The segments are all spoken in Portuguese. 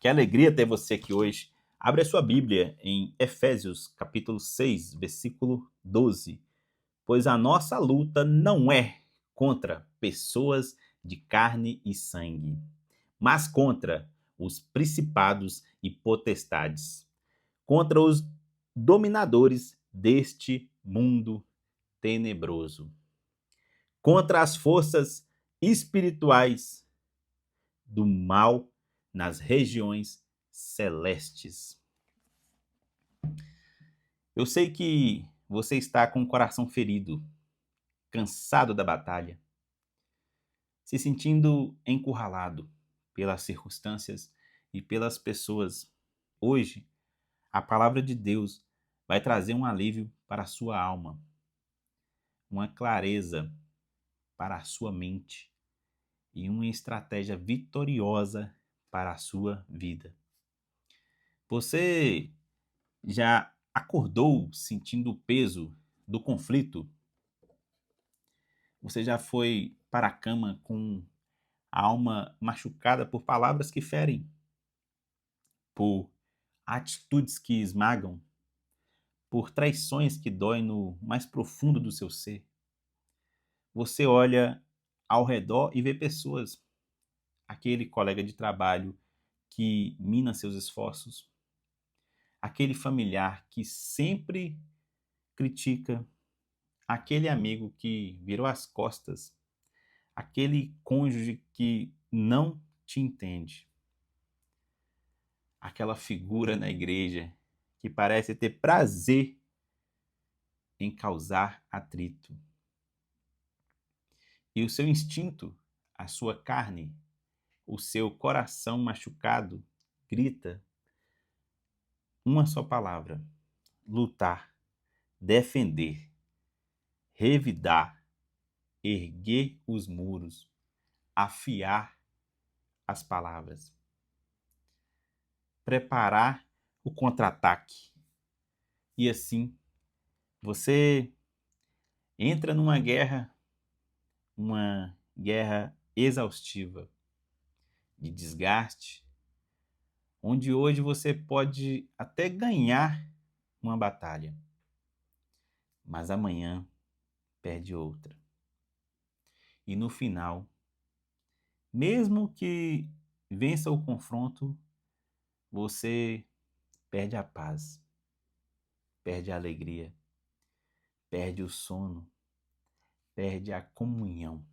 Que alegria ter você aqui hoje. Abre a sua Bíblia em Efésios, capítulo 6, versículo 12. Pois a nossa luta não é contra pessoas de carne e sangue, mas contra os principados e potestades, contra os dominadores deste mundo tenebroso, contra as forças espirituais do mal nas regiões celestes. Eu sei que você está com o coração ferido, cansado da batalha, se sentindo encurralado pelas circunstâncias e pelas pessoas. Hoje, a palavra de Deus vai trazer um alívio para a sua alma, uma clareza para a sua mente e uma estratégia vitoriosa para a sua vida. Você já acordou sentindo o peso do conflito? Você já foi para a cama com a alma machucada por palavras que ferem, por atitudes que esmagam, por traições que doem no mais profundo do seu ser? Você olha ao redor e vê pessoas, aquele colega de trabalho que mina seus esforços, aquele familiar que sempre critica, aquele amigo que virou as costas, aquele cônjuge que não te entende, aquela figura na igreja que parece ter prazer em causar atrito. E o seu instinto, a sua carne, o seu coração machucado grita uma só palavra: lutar, defender, revidar, erguer os muros, afiar as palavras, preparar o contra-ataque. E assim, você entra numa guerra, uma guerra exaustiva, de desgaste, onde hoje você pode até ganhar uma batalha, mas amanhã perde outra. E no final, mesmo que vença o confronto, você perde a paz, perde a alegria, perde o sono, perde a comunhão.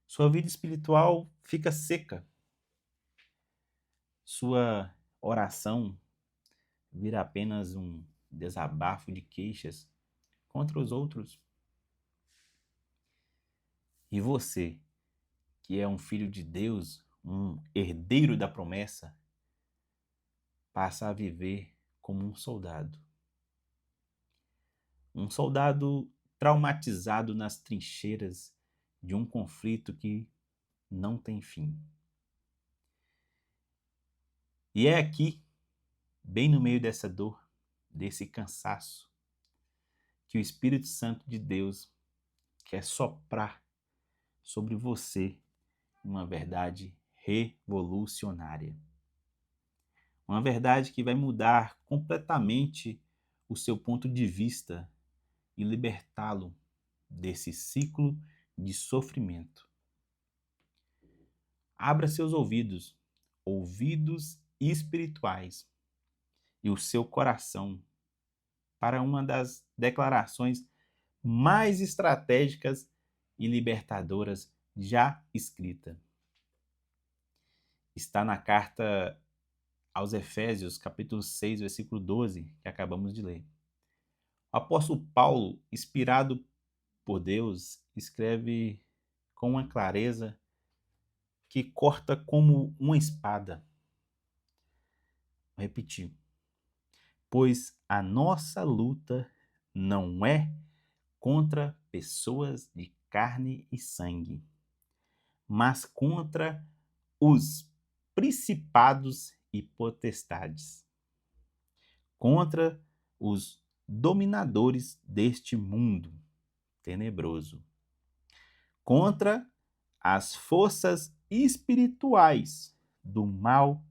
Sua vida espiritual fica seca. Sua oração vira apenas um desabafo de queixas contra os outros. E você, que é um filho de Deus, um herdeiro da promessa, passa a viver como um soldado. Um soldado traumatizado nas trincheiras de um conflito que não tem fim. E é aqui, bem no meio dessa dor, desse cansaço, que o Espírito Santo de Deus quer soprar sobre você uma verdade revolucionária. Uma verdade que vai mudar completamente o seu ponto de vista e libertá-lo desse ciclo de sofrimento. Abra seus ouvidos, ouvidos espirituais, e o seu coração para uma das declarações mais estratégicas e libertadoras já escrita. Está na carta aos Efésios, capítulo 6, versículo 12, que acabamos de ler. O apóstolo Paulo, inspirado por Deus, escreve com uma clareza que corta como uma espada. Vou repetir. Pois a nossa luta não é contra pessoas de carne e sangue, mas contra os principados e potestades, contra os dominadores deste mundo tenebroso, contra as forças espirituais do mal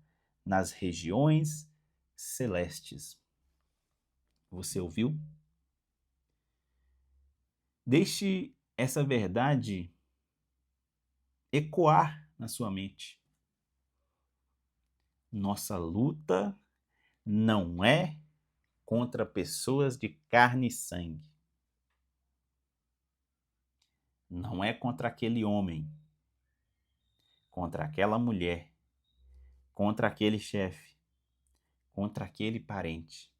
nas regiões celestes. Você ouviu? Deixe essa verdade ecoar na sua mente. Nossa luta não é contra pessoas de carne e sangue. Não é contra aquele homem, contra aquela mulher, contra aquele chefe, contra aquele parente.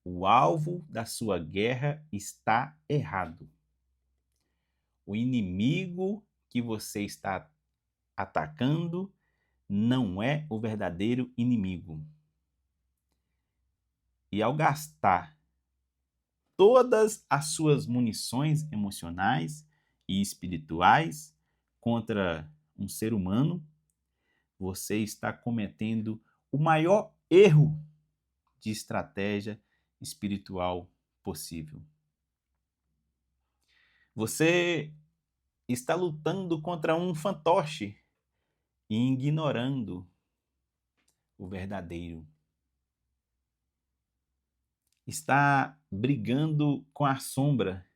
O alvo da sua guerra está errado. O inimigo que você está atacando não é o verdadeiro inimigo. E ao gastar todas as suas munições emocionais e espirituais contra um ser humano, você está cometendo o maior erro de estratégia espiritual possível. Você está lutando contra um fantoche e ignorando o verdadeiro. Está brigando com a sombra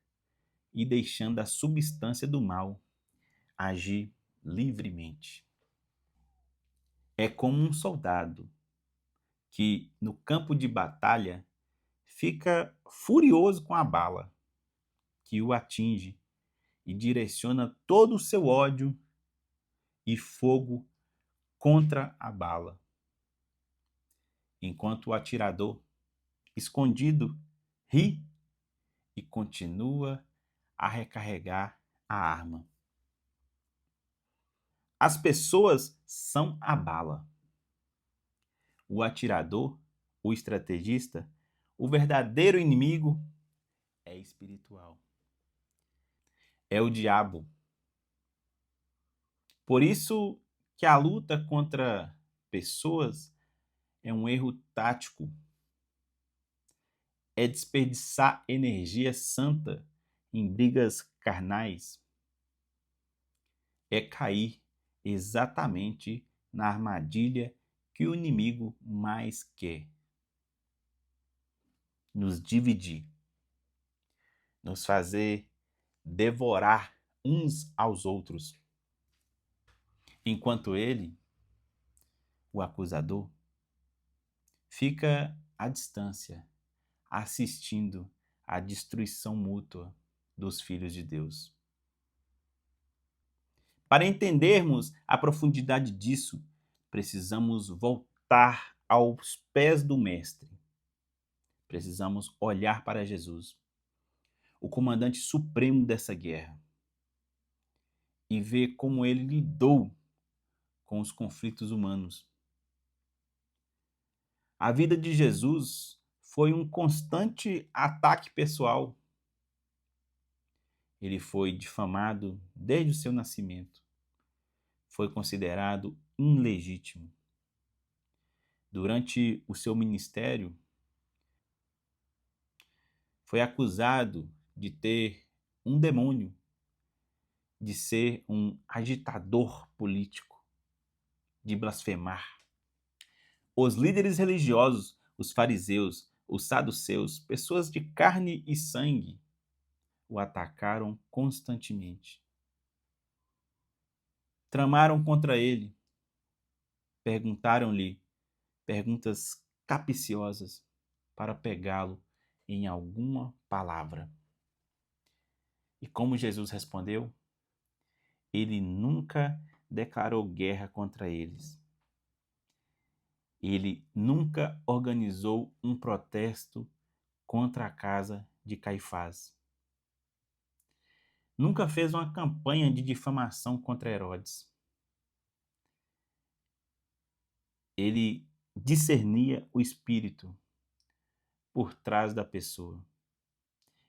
e deixando a substância do mal agir livremente. É como um soldado que, no campo de batalha, fica furioso com a bala que o atinge e direciona todo o seu ódio e fogo contra a bala, enquanto o atirador, escondido, ri e continua a recarregar a arma. As pessoas são a bala. O atirador, o estrategista, o verdadeiro inimigo é espiritual. É o diabo. Por isso que a luta contra pessoas é um erro tático. É desperdiçar energia santa em brigas carnais. É cair exatamente na armadilha que o inimigo mais quer: nos dividir, nos fazer devorar uns aos outros, enquanto ele, o acusador, fica à distância, assistindo à destruição mútua dos filhos de Deus. Para entendermos a profundidade disso, precisamos voltar aos pés do Mestre. Precisamos olhar para Jesus, o comandante supremo dessa guerra, e ver como ele lidou com os conflitos humanos. A vida de Jesus foi um constante ataque pessoal. Ele foi difamado desde o seu nascimento. Foi considerado ilegítimo. Durante o seu ministério, foi acusado de ter um demônio, de ser um agitador político, de blasfemar. Os líderes religiosos, os fariseus, os saduceus, pessoas de carne e sangue, o atacaram constantemente. Tramaram contra ele, perguntaram-lhe perguntas capciosas para pegá-lo em alguma palavra. E como Jesus respondeu? Ele nunca declarou guerra contra eles. Ele nunca organizou um protesto contra a casa de Caifás. Nunca fez uma campanha de difamação contra Herodes. Ele discernia o espírito por trás da pessoa.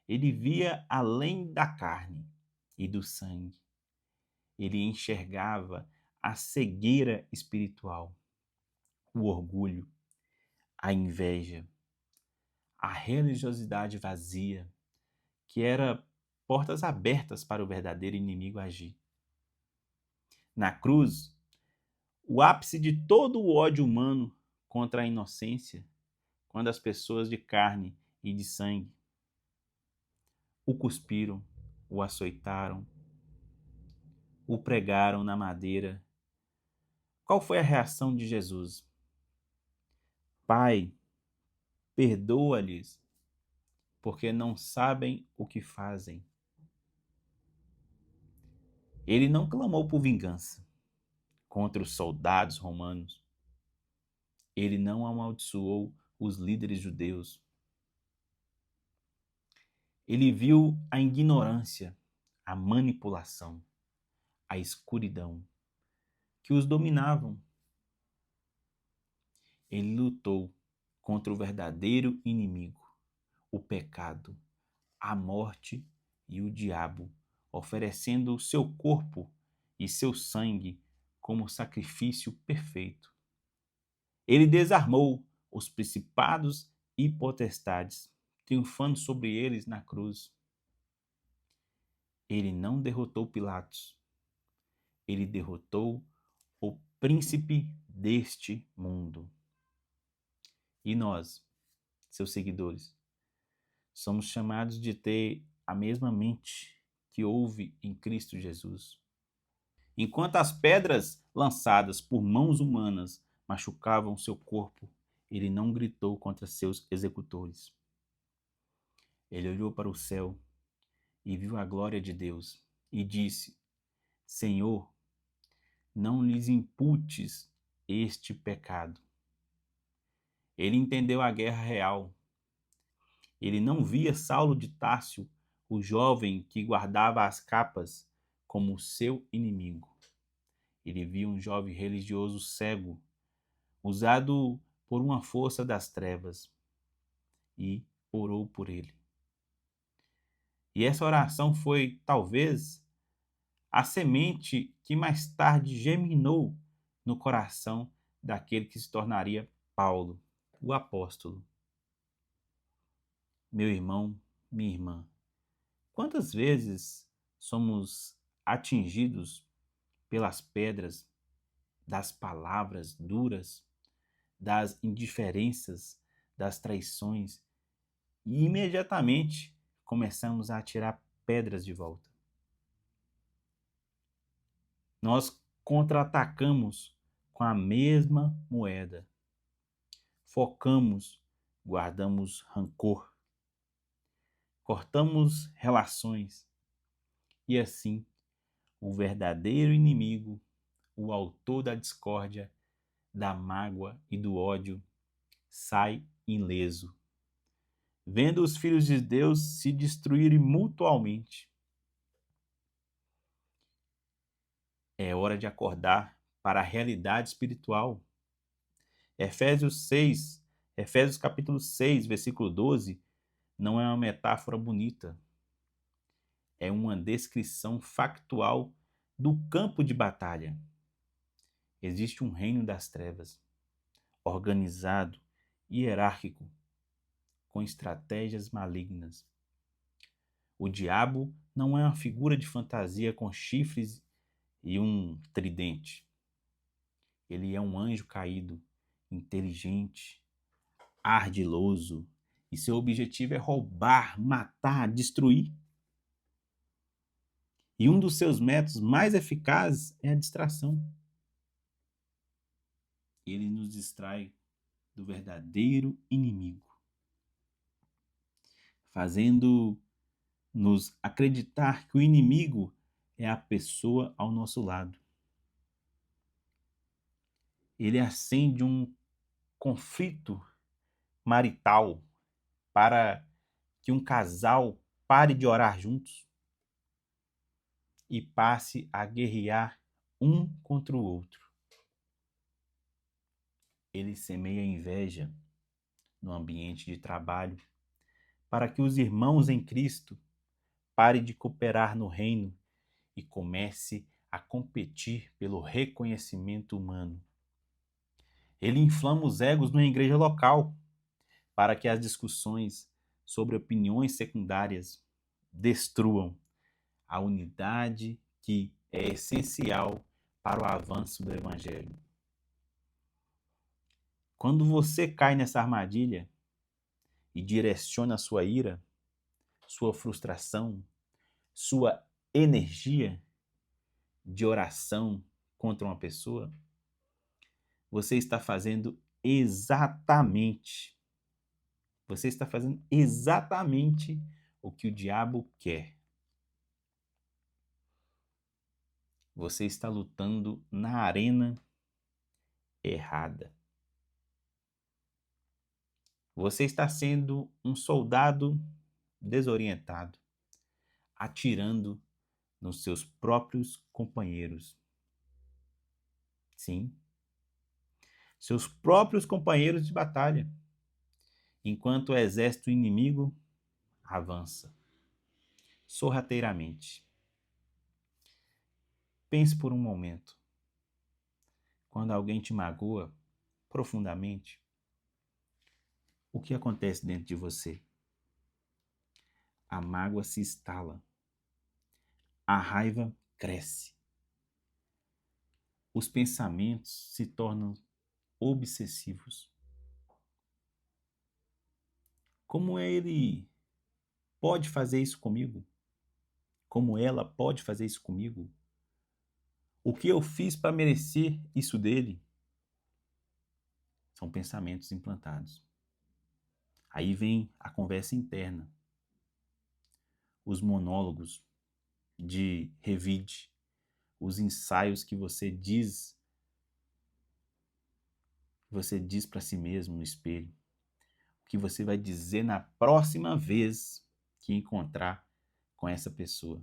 Ele via além da carne e do sangue. Ele enxergava a cegueira espiritual, o orgulho, a inveja, a religiosidade vazia, que era portas abertas para o verdadeiro inimigo agir. Na cruz, o ápice de todo o ódio humano contra a inocência, quando as pessoas de carne e de sangue o cuspiram, o açoitaram, o pregaram na madeira. Qual foi a reação de Jesus? Pai, perdoa-lhes, porque não sabem o que fazem. Ele não clamou por vingança contra os soldados romanos. Ele não amaldiçoou os líderes judeus. Ele viu a ignorância, a manipulação, a escuridão que os dominavam. Ele lutou contra o verdadeiro inimigo, o pecado, a morte e o diabo, oferecendo o seu corpo e seu sangue como sacrifício perfeito. Ele desarmou os principados e potestades, triunfando sobre eles na cruz. Ele não derrotou Pilatos. Ele derrotou o príncipe deste mundo. E nós, seus seguidores, somos chamados de ter a mesma mente que houve em Cristo Jesus. Enquanto as pedras lançadas por mãos humanas machucavam seu corpo, ele não gritou contra seus executores. Ele olhou para o céu e viu a glória de Deus e disse: Senhor, não lhes imputes este pecado. Ele entendeu a guerra real. Ele não via Saulo de Társio, o jovem que guardava as capas, como seu inimigo. Ele via um jovem religioso cego, usado por uma força das trevas, e orou por ele. E essa oração foi, talvez, a semente que mais tarde germinou no coração daquele que se tornaria Paulo, o apóstolo. Meu irmão, minha irmã, quantas vezes somos atingidos pelas pedras das palavras duras, das indiferenças, das traições, e imediatamente começamos a atirar pedras de volta. Nós contra-atacamos com a mesma moeda. Focamos, guardamos rancor, cortamos relações e assim o verdadeiro inimigo, o autor da discórdia, da mágoa e do ódio, sai ileso, vendo os filhos de Deus se destruírem mutuamente. É hora de acordar para a realidade espiritual. Efésios capítulo 6, versículo 12, não é uma metáfora bonita. É uma descrição factual do campo de batalha. Existe um reino das trevas, organizado, hierárquico, com estratégias malignas. O diabo não é uma figura de fantasia com chifres e um tridente. Ele é um anjo caído, inteligente, ardiloso, e seu objetivo é roubar, matar, destruir. E um dos seus métodos mais eficazes é a distração. Ele nos distrai do verdadeiro inimigo, fazendo-nos acreditar que o inimigo é a pessoa ao nosso lado. Ele acende um conflito marital para que um casal pare de orar juntos e passe a guerrear um contra o outro. Ele semeia inveja no ambiente de trabalho para que os irmãos em Cristo parem de cooperar no reino e comece a competir pelo reconhecimento humano. Ele inflama os egos na igreja local para que as discussões sobre opiniões secundárias destruam a unidade que é essencial para o avanço do Evangelho. Quando você cai nessa armadilha e direciona sua ira, sua frustração, sua energia de oração contra uma pessoa, você está fazendo exatamente o que o diabo quer. Você está lutando na arena errada. Você está sendo um soldado desorientado, atirando nos seus próprios companheiros. Sim, seus próprios companheiros de batalha, enquanto o exército inimigo avança sorrateiramente. Pense por um momento. Quando alguém te magoa profundamente, o que acontece dentro de você? A mágoa se instala. A raiva cresce. Os pensamentos se tornam obsessivos. Como ele pode fazer isso comigo? Como ela pode fazer isso comigo? O que eu fiz para merecer isso dele? São pensamentos implantados. Aí vem a conversa interna, os monólogos de revide, os ensaios que você diz para si mesmo no espelho, o que você vai dizer na próxima vez que encontrar com essa pessoa.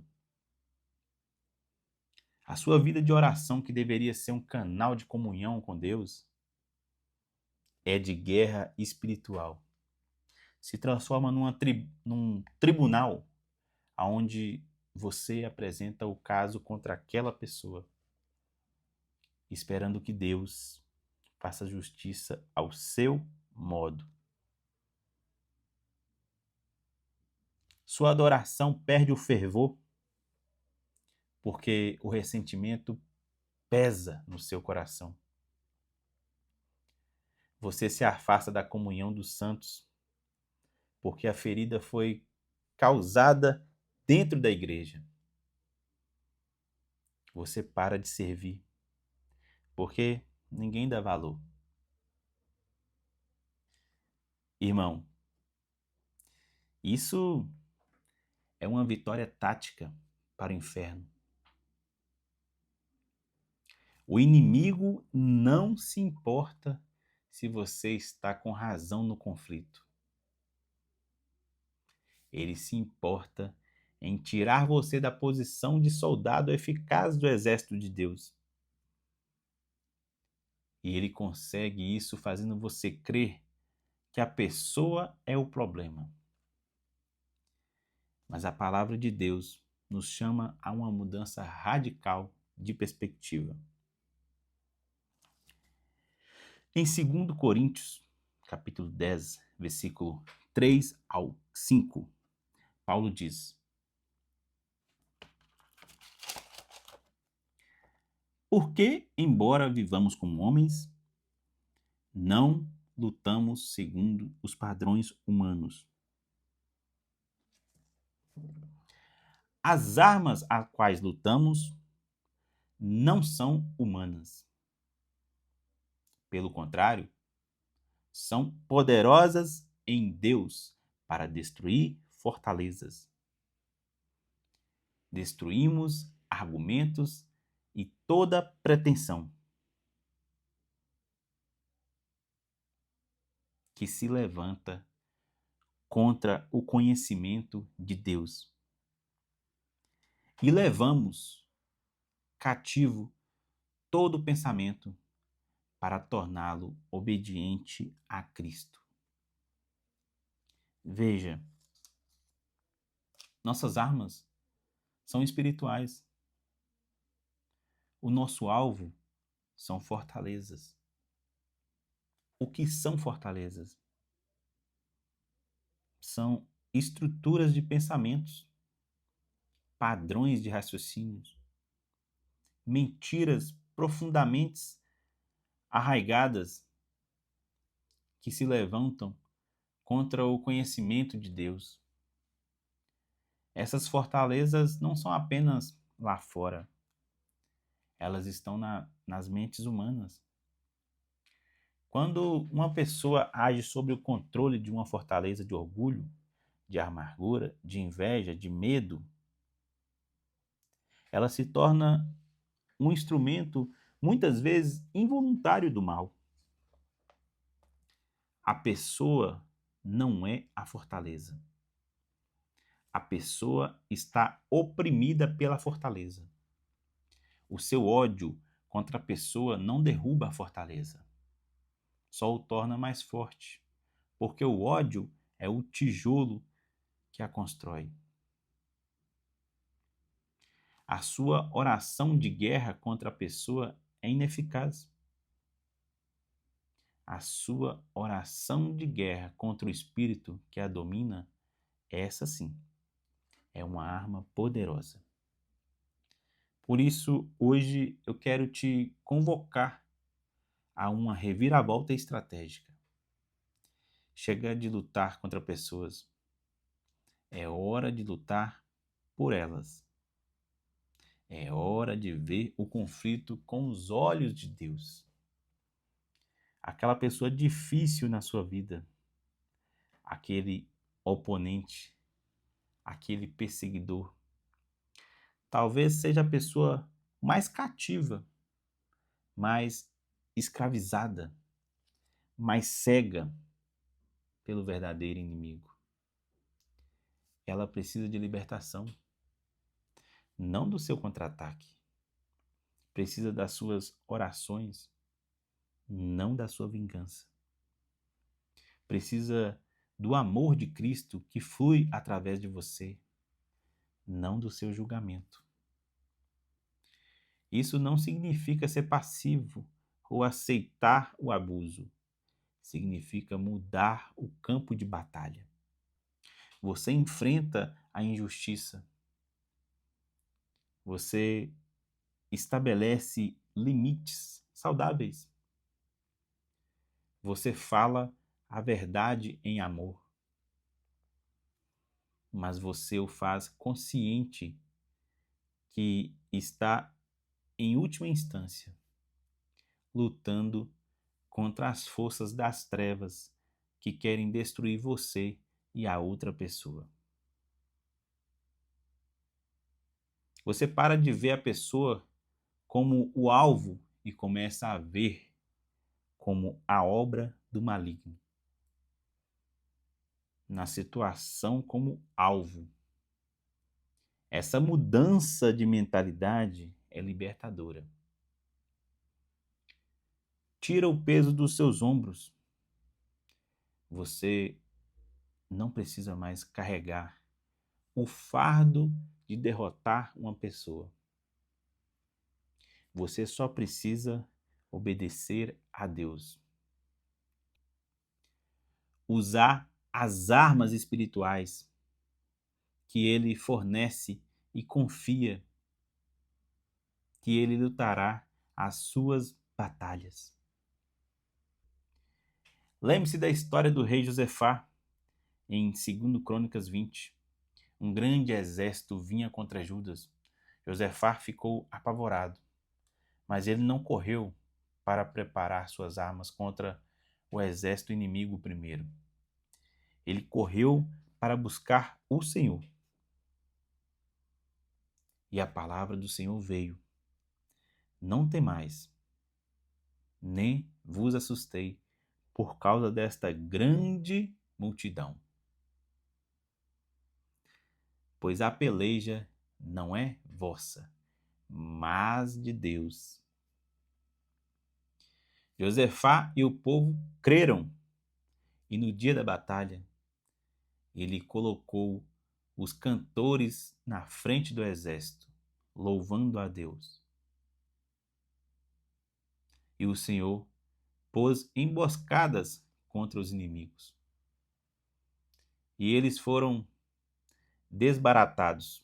A sua vida de oração, que deveria ser um canal de comunhão com Deus, é de guerra espiritual. Se transforma num tribunal onde você apresenta o caso contra aquela pessoa, esperando que Deus faça justiça ao seu modo. Sua adoração perde o fervor, porque o ressentimento pesa no seu coração. Você se afasta da comunhão dos santos, porque a ferida foi causada dentro da igreja. Você para de servir, porque ninguém dá valor. Irmão, isso é uma vitória tática para o inferno. O inimigo não se importa se você está com razão no conflito. Ele se importa em tirar você da posição de soldado eficaz do exército de Deus. E ele consegue isso fazendo você crer que a pessoa é o problema. Mas a palavra de Deus nos chama a uma mudança radical de perspectiva. Em 2 Coríntios, capítulo 10, versículo 3 ao 5, Paulo diz: Porque, embora vivamos como homens, não lutamos segundo os padrões humanos. As armas a quais lutamos não são humanas. Pelo contrário, são poderosas em Deus para destruir fortalezas. Destruímos argumentos e toda pretensão que se levanta contra o conhecimento de Deus. E levamos cativo todo pensamento para torná-lo obediente a Cristo. Veja, nossas armas são espirituais. O nosso alvo são fortalezas. O que são fortalezas? São estruturas de pensamentos, padrões de raciocínios, mentiras profundamente arraigadas que se levantam contra o conhecimento de Deus. Essas fortalezas não são apenas lá fora, elas estão nas mentes humanas. Quando uma pessoa age sob o controle de uma fortaleza de orgulho, de amargura, de inveja, de medo, ela se torna um instrumento, muitas vezes, involuntário do mal. A pessoa não é a fortaleza. A pessoa está oprimida pela fortaleza. O seu ódio contra a pessoa não derruba a fortaleza, só o torna mais forte, porque o ódio é o tijolo que a constrói. A sua oração de guerra contra a pessoa é ineficaz. A sua oração de guerra contra o espírito que a domina, essa sim, é uma arma poderosa. Por isso, hoje eu quero te convocar a uma reviravolta estratégica. Chega de lutar contra pessoas. É hora de lutar por elas. É hora de ver o conflito com os olhos de Deus. Aquela pessoa difícil na sua vida, aquele oponente, aquele perseguidor, talvez seja a pessoa mais cativa, mais escravizada, mais cega pelo verdadeiro inimigo. Ela precisa de libertação, não do seu contra-ataque. Precisa das suas orações, não da sua vingança. Precisa do amor de Cristo que flui através de você, não do seu julgamento. Isso não significa ser passivo ou aceitar o abuso. Significa mudar o campo de batalha. Você enfrenta a injustiça. Você estabelece limites saudáveis. Você fala a verdade em amor. Mas você o faz consciente que está, em última instância, lutando contra as forças das trevas que querem destruir você e a outra pessoa. Você para de ver a pessoa como o alvo e começa a ver como a obra do maligno. Na situação como alvo. Essa mudança de mentalidade é libertadora. Tira o peso dos seus ombros. Você não precisa mais carregar o fardo de derrotar uma pessoa. Você só precisa obedecer a Deus. Usar as armas espirituais que Ele fornece e confia que Ele lutará as suas batalhas. Lembre-se da história do rei Josafá, em 2 Crônicas 20. Um grande exército vinha contra Judas. Josafá ficou apavorado, mas ele não correu para preparar suas armas contra o exército inimigo primeiro. Ele correu para buscar o Senhor. E a palavra do Senhor veio. Não temais, nem vos assustei por causa desta grande multidão. Pois a peleja não é vossa, mas de Deus. Josafá e o povo creram, e no dia da batalha, ele colocou os cantores na frente do exército, louvando a Deus. E o Senhor pôs emboscadas contra os inimigos. E eles foram desbaratados.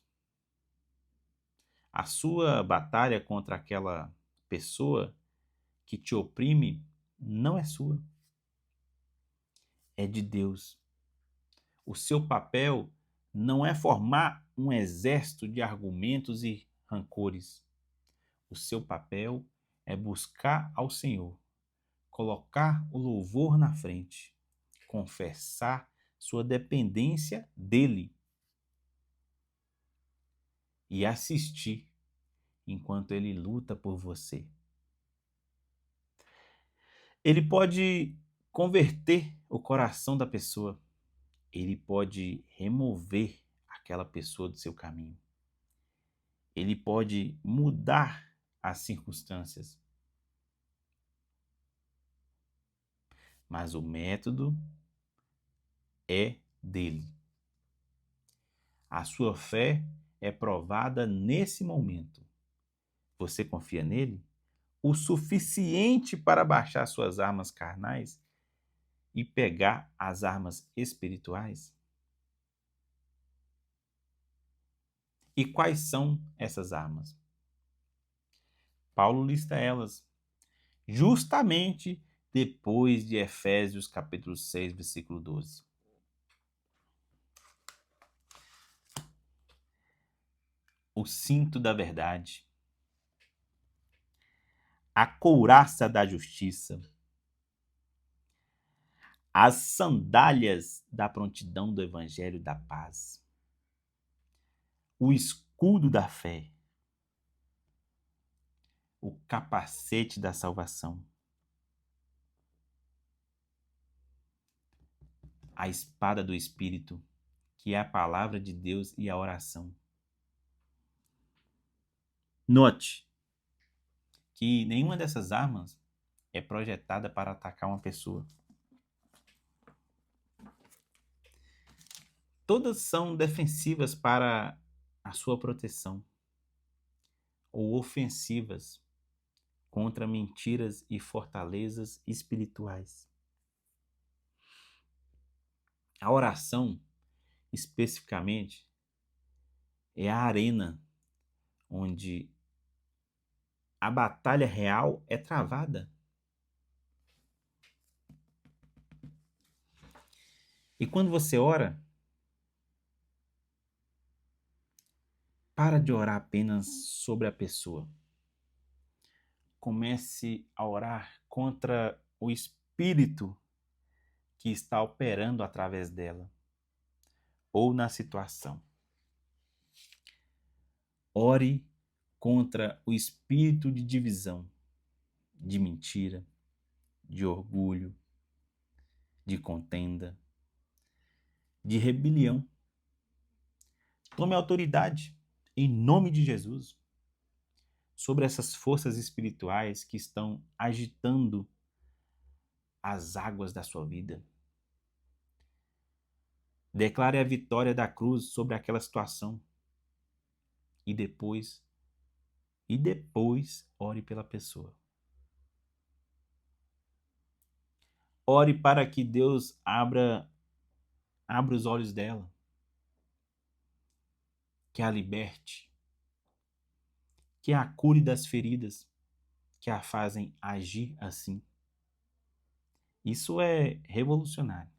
A sua batalha contra aquela pessoa que te oprime não é sua. é de Deus. O seu papel não é formar um exército de argumentos e rancores. O seu papel é buscar ao Senhor, colocar o louvor na frente, confessar sua dependência dele e assistir enquanto ele luta por você. Ele pode converter o coração da pessoa, ele pode remover aquela pessoa do seu caminho, ele pode mudar as circunstâncias, mas o método é dele. A sua fé é provada nesse momento. Você confia nele o suficiente para baixar suas armas carnais e pegar as armas espirituais? E quais são essas armas? Paulo lista elas justamente depois de Efésios capítulo 6, versículo 12. O cinto da verdade, a couraça da justiça, as sandálias da prontidão do evangelho da paz, o escudo da fé, o capacete da salvação, a espada do Espírito, que é a palavra de Deus e a oração. Note que nenhuma dessas armas é projetada para atacar uma pessoa. Todas são defensivas para a sua proteção ou ofensivas contra mentiras e fortalezas espirituais. A oração, especificamente, é a arena onde a batalha real é travada. E quando você ora, para de orar apenas sobre a pessoa. Comece a orar contra o espírito que está operando através dela ou na situação. Ore contra o espírito de divisão, de mentira, de orgulho, de contenda, de rebelião. Tome autoridade, em nome de Jesus, sobre essas forças espirituais que estão agitando as águas da sua vida. Declare a vitória da cruz sobre aquela situação. E depois ore pela pessoa. Ore para que Deus abra os olhos dela, que a liberte, que a cure das feridas que a fazem agir assim. Isso é revolucionário.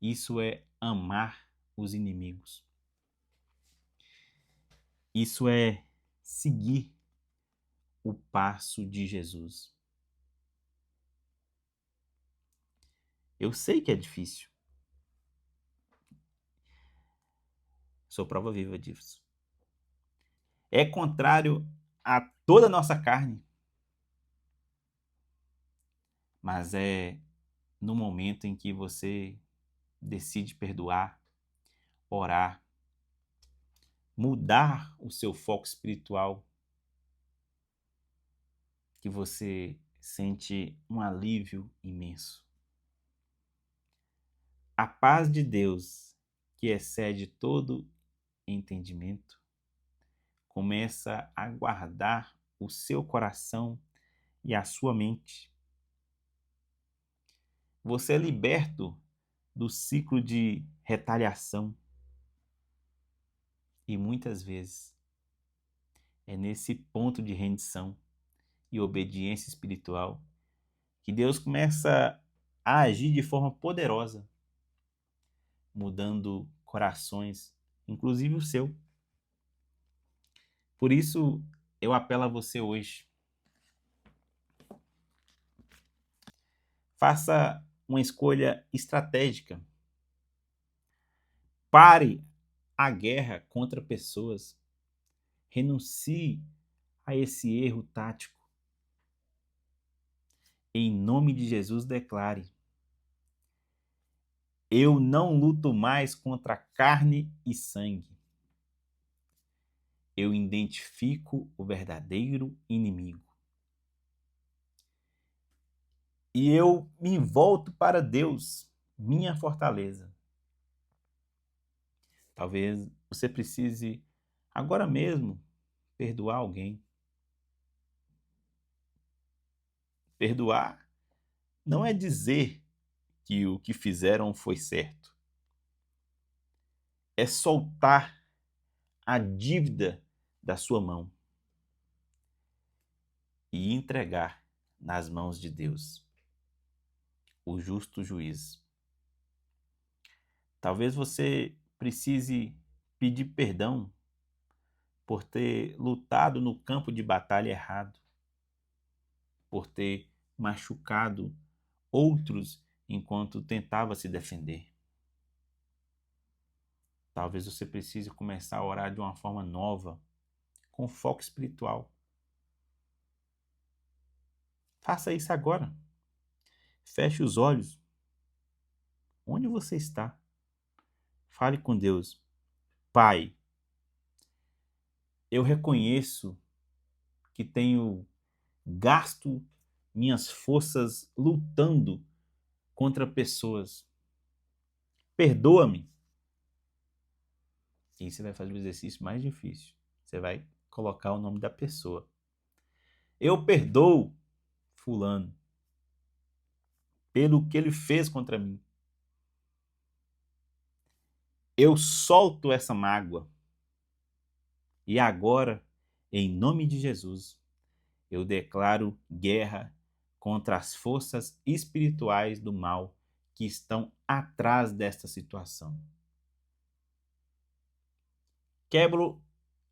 Isso é amar os inimigos. Isso é seguir o passo de Jesus. Eu sei que é difícil. Sou prova viva disso. É contrário a toda a nossa carne. Mas é no momento em que você decide perdoar, orar, mudar o seu foco espiritual, que você sente um alívio imenso. A paz de Deus, que excede todo entendimento, começa a guardar o seu coração e a sua mente. Você é liberto do ciclo de retaliação. E muitas vezes é nesse ponto de rendição e obediência espiritual que Deus começa a agir de forma poderosa, mudando corações, inclusive o seu. Por isso, eu apelo a você hoje. Faça uma escolha estratégica. Pare a guerra contra pessoas. Renuncie a esse erro tático. Em nome de Jesus, declare: eu não luto mais contra carne e sangue. Eu identifico o verdadeiro inimigo. E eu me volto para Deus, minha fortaleza. Talvez você precise, agora mesmo, perdoar alguém. Perdoar não é dizer que o que fizeram foi certo. É soltar a dívida da sua mão e entregar nas mãos de Deus, o justo juiz. Talvez você precise pedir perdão por ter lutado no campo de batalha errado, por ter machucado outros enquanto tentava se defender. Talvez você precise começar a orar de uma forma nova, com foco espiritual. Faça isso agora. Feche os olhos. Onde você está? Fale com Deus. Pai, eu reconheço que tenho gasto minhas forças lutando contra pessoas. Perdoa-me. E você vai fazer o exercício mais difícil. Você vai colocar o nome da pessoa. Eu perdoo fulano pelo que ele fez contra mim. Eu solto essa mágoa. E agora, em nome de Jesus, eu declaro guerra contra as forças espirituais do mal que estão atrás desta situação. Quebro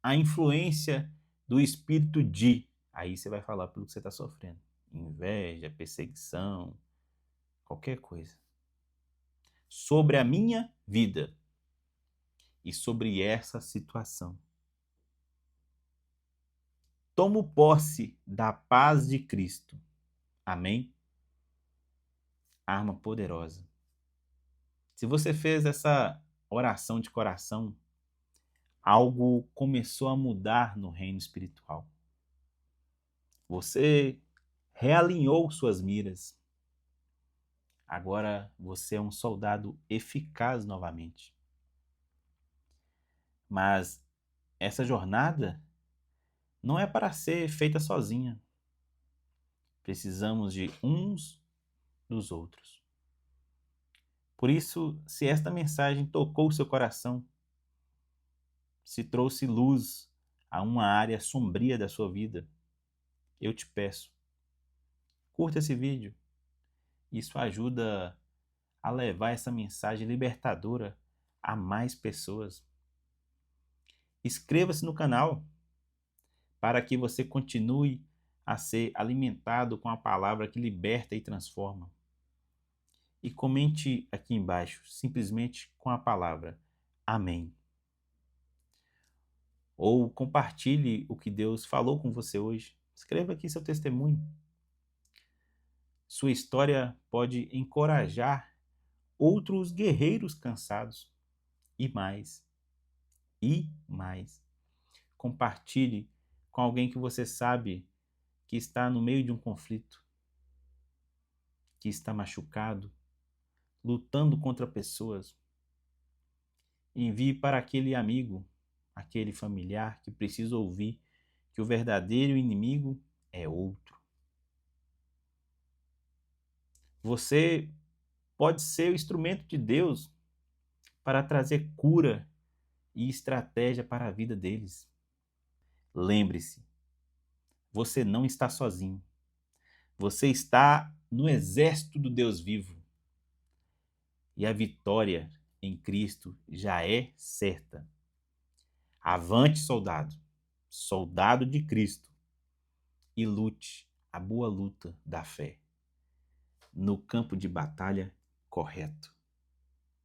a influência do espírito de. Aí você vai falar pelo que você está sofrendo. Inveja, perseguição, qualquer coisa. Sobre a minha vida e sobre essa situação. Tomo posse da paz de Cristo. Amém? Arma poderosa. Se você fez essa oração de coração, algo começou a mudar no reino espiritual. Você realinhou suas miras. Agora você é um soldado eficaz novamente. Mas essa jornada não é para ser feita sozinha. Precisamos de uns dos outros. Por isso, se esta mensagem tocou o seu coração, se trouxe luz a uma área sombria da sua vida, eu te peço, curta esse vídeo. Isso ajuda a levar essa mensagem libertadora a mais pessoas. Inscreva-se no canal para que você continue a ser alimentado com a palavra que liberta e transforma. E comente aqui embaixo, simplesmente com a palavra Amém. Ou compartilhe o que Deus falou com você hoje. Escreva aqui seu testemunho. Sua história pode encorajar outros guerreiros cansados. E mais. E mais. Compartilhe com alguém que você sabe que está no meio de um conflito, que está machucado, lutando contra pessoas. Envie para aquele amigo, aquele familiar que precisa ouvir que o verdadeiro inimigo é outro. Você pode ser o instrumento de Deus para trazer cura e estratégia para a vida deles. Lembre-se, você não está sozinho. Você está no exército do Deus vivo. e a vitória em Cristo já é certa. Avante, soldado, soldado de Cristo, e lute a boa luta da fé no campo de batalha correto.